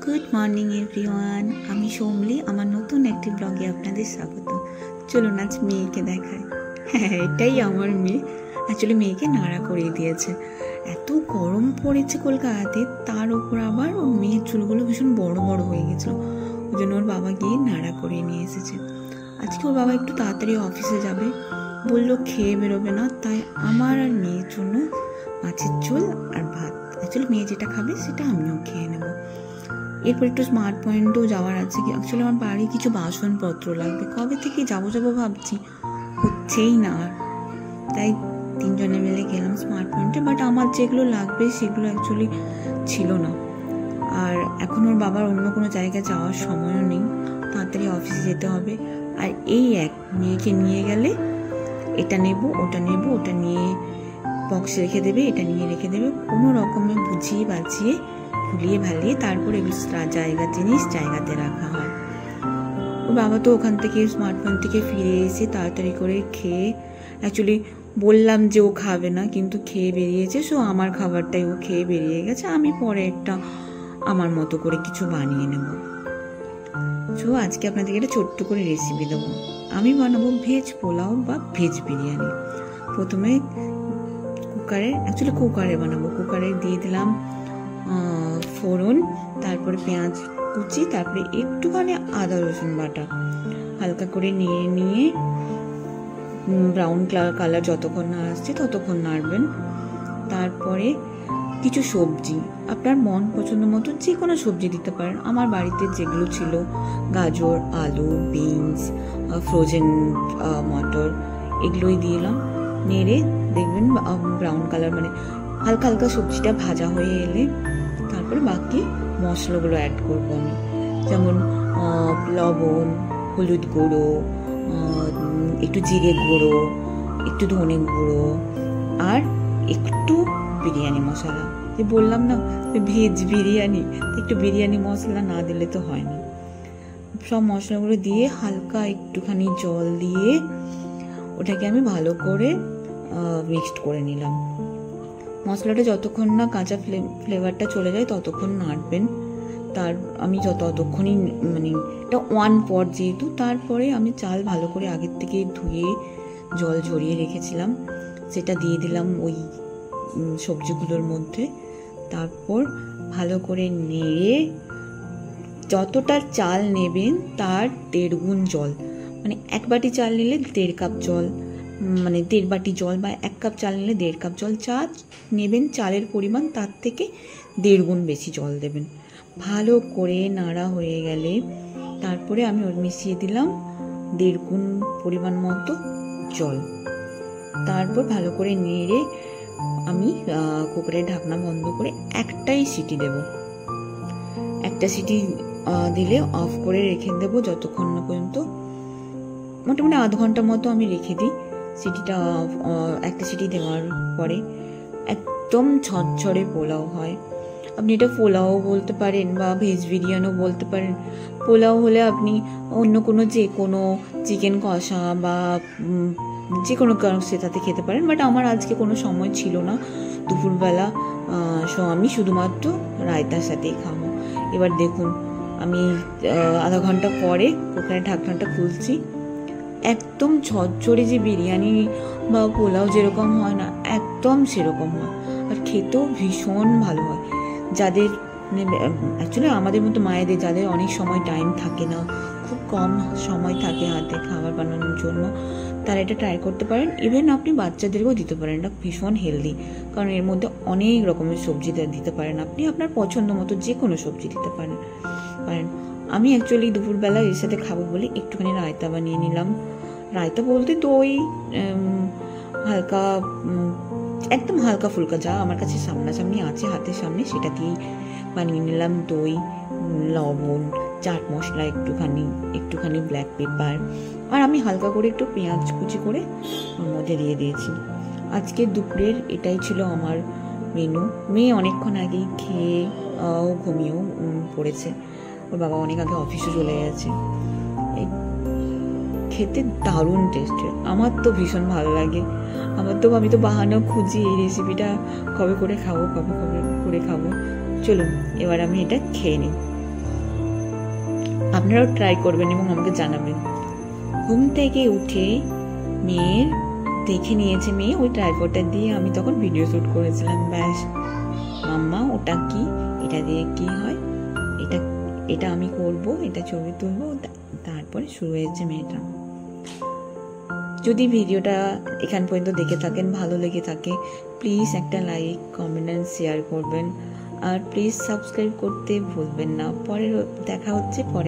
Good morning everyone, আমি সোমলি। আমার নতুন একটি ব্লগে আপনাদের স্বাগত। চলুন আজ মেয়েকে দেখায়। হ্যাঁ, এটাই আমার মেয়ে। অ্যাকচুয়ালি মেয়েকে নাড়া করিয়ে দিয়েছে। এত গরম পড়েছে কলকাতাতে, তার উপর আবার ওর মেয়ের চুলগুলো ভীষণ বড় বড় হয়ে গেছিলো। ওই জন্য ওর বাবা গিয়ে নাড়া করিয়ে নিয়ে এসেছে। আজকে ওর বাবা একটু তাড়াতাড়ি অফিসে যাবে, বললো খেয়ে বেরোবে না, তাই আমার আর মেয়ের জন্য মাছের ঝোল আর ভাত। অ্যাকচুয়ালি মেয়ে যেটা খাবে সেটা আমিও খেয়ে নেবো। এরপর একটু স্মার্ট পয়েন্টও যাওয়ার আছে। অ্যাকচুয়ালি আমার বাড়ি কিছু বাসনপত্র লাগবে, কবে থেকে যাবো ভাবছি, হচ্ছেই না। তাই তিনজনে মিলে গেলাম স্মার্ট পয়েন্টে। বাট আমার যেগুলো লাগবে সেগুলো অ্যাকচুয়ালি ছিল না। আর এখন ওর বাবার অন্য কোনো জায়গায় যাওয়ার সময়ও নেই, তাড়াতাড়ি অফিসে যেতে হবে। আর এই এক মেয়েকে নিয়ে গেলে এটা নেব, ওটা নেব, ওটা নিয়ে বক্সে রেখে দেবে, এটা নিয়ে রেখে দেবে, কোনো রকমে বুঝিয়ে বাঁচিয়ে ভুলিয়ে ভালিয়ে তারপরে জায়গার জিনিস জায়গাতে রাখা হয়। ওর বাবা তো ওখান থেকে স্মার্টফোন থেকে ফিরে এসে তাড়াতাড়ি করে খেয়ে, অ্যাকচুয়ালি বললাম যে ও খাবে না, কিন্তু খেয়ে বেরিয়েছে। সো আমার খাবারটাই ও খেয়ে বেরিয়ে গেছে। আমি পরে একটা আমার মতো করে কিছু বানিয়ে নেব। সো আজকে আপনাদেরকে একটা ছোট্ট করে রেসিপি দেবো। আমি বানাবো ভেজ পোলাও বা ভেজ বিরিয়ানি। প্রথমে কুকারে বানাবো। কুকারে দিয়ে দিলাম ফোড়ন, তারপরে পেঁয়াজ কুচি, তারপরে একটুখানি আদা রসুন বাটা, হালকা করে নিয়ে ব্রাউন কালার যতক্ষণ না আসছে ততক্ষণ নাড়বেন। তারপরে কিছু সবজি, আপনার মন পছন্দ মতো যে কোনো সবজি দিতে পারেন। আমার বাড়িতে যেগুলো ছিল গাজর, আলু, বিনস, ফ্রোজেন মটর, এগুলোই দিলাম। নেড়ে দেখবেন ব্রাউন কালার, মানে হালকা হালকা সবজিটা ভাজা হয়ে এলে তারপরে বাকি মশলাগুলো অ্যাড করবো আমি। যেমন লবণ, হলুদ গুঁড়ো, একটু জিরে গুঁড়ো, একটু ধনে গুঁড়ো, আর একটু বিরিয়ানি মশলা। যে বললাম না ভেজ বিরিয়ানি, একটু বিরিয়ানি মশলা না দিলে তো হয় না। সব মশলাগুলো দিয়ে হালকা একটুখানি জল দিয়ে ওটাকে আমি ভালো করে মিক্সড করে নিলাম। মশলাটা যতক্ষণ না কাঁচা ফ্লেভারটা চলে যায় ততক্ষণ নাড়বেন। আমি ততক্ষণই মানে এটা ওয়ান পট যেহেতু, তারপরে আমি চাল ভালো করে আগের থেকে ধুয়ে জল ঝরিয়ে রেখেছিলাম, সেটা দিয়ে দিলাম ওই সবজিগুলোর মধ্যে। তারপর ভালো করে নেড়ে যতটা চাল নেবেন তার 1.5 গুণ জল, মানে 1 বাটি চাল নিলে 1.5 কাপ জল, মানে 1.5 বাটি জল, বা 1 কাপ চাল নিলে 1.5 কাপ জল। চা নেবেন চালের পরিমাণ তার থেকে 1.5 গুণ বেশি জল দেবেন। ভালো করে নাড়া হয়ে গেলে তারপরে আমি ওর মিশিয়ে দিলাম 1.5 গুণ পরিমাণ মতো জল। তারপর ভালো করে নেড়ে আমি কুকারের ঢাকনা বন্ধ করে একটাই সিটি দেব। একটা সিটি দিলে অফ করে রেখে দেবো যতক্ষণ না পর্যন্ত, মোটামুটি আধ ঘন্টা মতো আমি রেখে দিই। সিটিটা একটা সিটি দেওয়ার পরে একদম ঝরঝরে পোলাও হয়। আপনি এটা পোলাও বলতে পারেন বা ভেজ বিরিয়ানিও বলতে পারেন। পোলাও হলে আপনি অন্য কোনো যে কোনো চিকেন কষা বা যে কোনো সাথে খেতে পারেন। বাট আমার আজকে কোনো সময় ছিল না দুপুরবেলা, সো আমি শুধুমাত্র রায়তার সাথেই খাবো। এবার দেখুন আমি আধা ঘন্টা পরে কুকারের ঢাকনাটা খুলছি। একদম ঝরঝরে যে বিরিয়ানি বা পোলাও যেরকম হয় না, একদম সেরকম হয়। আর খেতেও ভীষণ ভালো হয়। যাদের অ্যাকচুয়ালি আমাদের মতো মায়েদের যাদের অনেক সময় টাইম থাকে না, খুব কম সময় থাকে হাতে খাবার বানানোর জন্য, তারা এটা ট্রাই করতে পারেন। ইভেন আপনি বাচ্চাদেরকেও দিতে পারেন, এটা ভীষণ হেলদি, কারণ এর মধ্যে অনেক রকমের সবজি দিতে পারেন। আপনি আপনার পছন্দ মতো যে কোনো সবজি দিতে পারেন। আমি অ্যাকচুয়ালি দুপুরবেলা এর সাথে খাবো বলে একটুখানি রায়তা বানিয়ে নিলাম। রায়তা বলতে দই, হালকা একদম হালকা ফুলকা যা আমার কাছে সামনাসামনি আছে হাতের সামনে সেটা দিয়েই বানিয়ে নিলাম। দই, লবণ, চাট মশলা একটুখানি ব্ল্যাক পেপার, আর আমি হালকা করে একটু পেঁয়াজ কুচি করে ওর মধ্যে দিয়ে দিয়েছি। আজকে দুপুরের এটাই ছিল আমার মেনু। মেয়ে অনেকক্ষণ আগেই খেয়ে ঘুমিয়েও পড়েছে। ওর বাবা অনেক আগে অফিসে চলে গেছে। খেতে দারুণ টেস্টের, আমার তো ভীষণ ভালো লাগে। আমি তো বাহানা খুঁজি এই রেসিপিটা কবে করে খাবো। চলুন এবার আমি এটা খেয়ে নিই। আপনারাও ট্রাই করবেন এবং আমাকে জানাবেন। ঘুম থেকে উঠে মেয়ের দেখে নিয়েছে, মেয়ে ওই ট্রাইপডটা দিয়ে আমি তখন ভিডিও শ্যুট করেছিলাম। ব্যাস, মাম্মা ওটা কি, এটা দিয়ে কি হয়, এটা আমি করব, এটা ছবি তুলবো। তারপরে শুরু হয়েছে মেয়েটা। যদি ভিডিওটা এখান পর্যন্ত দেখে থাকেন, ভালো লেগে থাকে, প্লিজ একটা লাইক, কমেন্ট অ্যান্ড শেয়ার করবেন। আর প্লিজ সাবস্ক্রাইব করতে ভুলবেন না। পরে দেখা হচ্ছে পরে।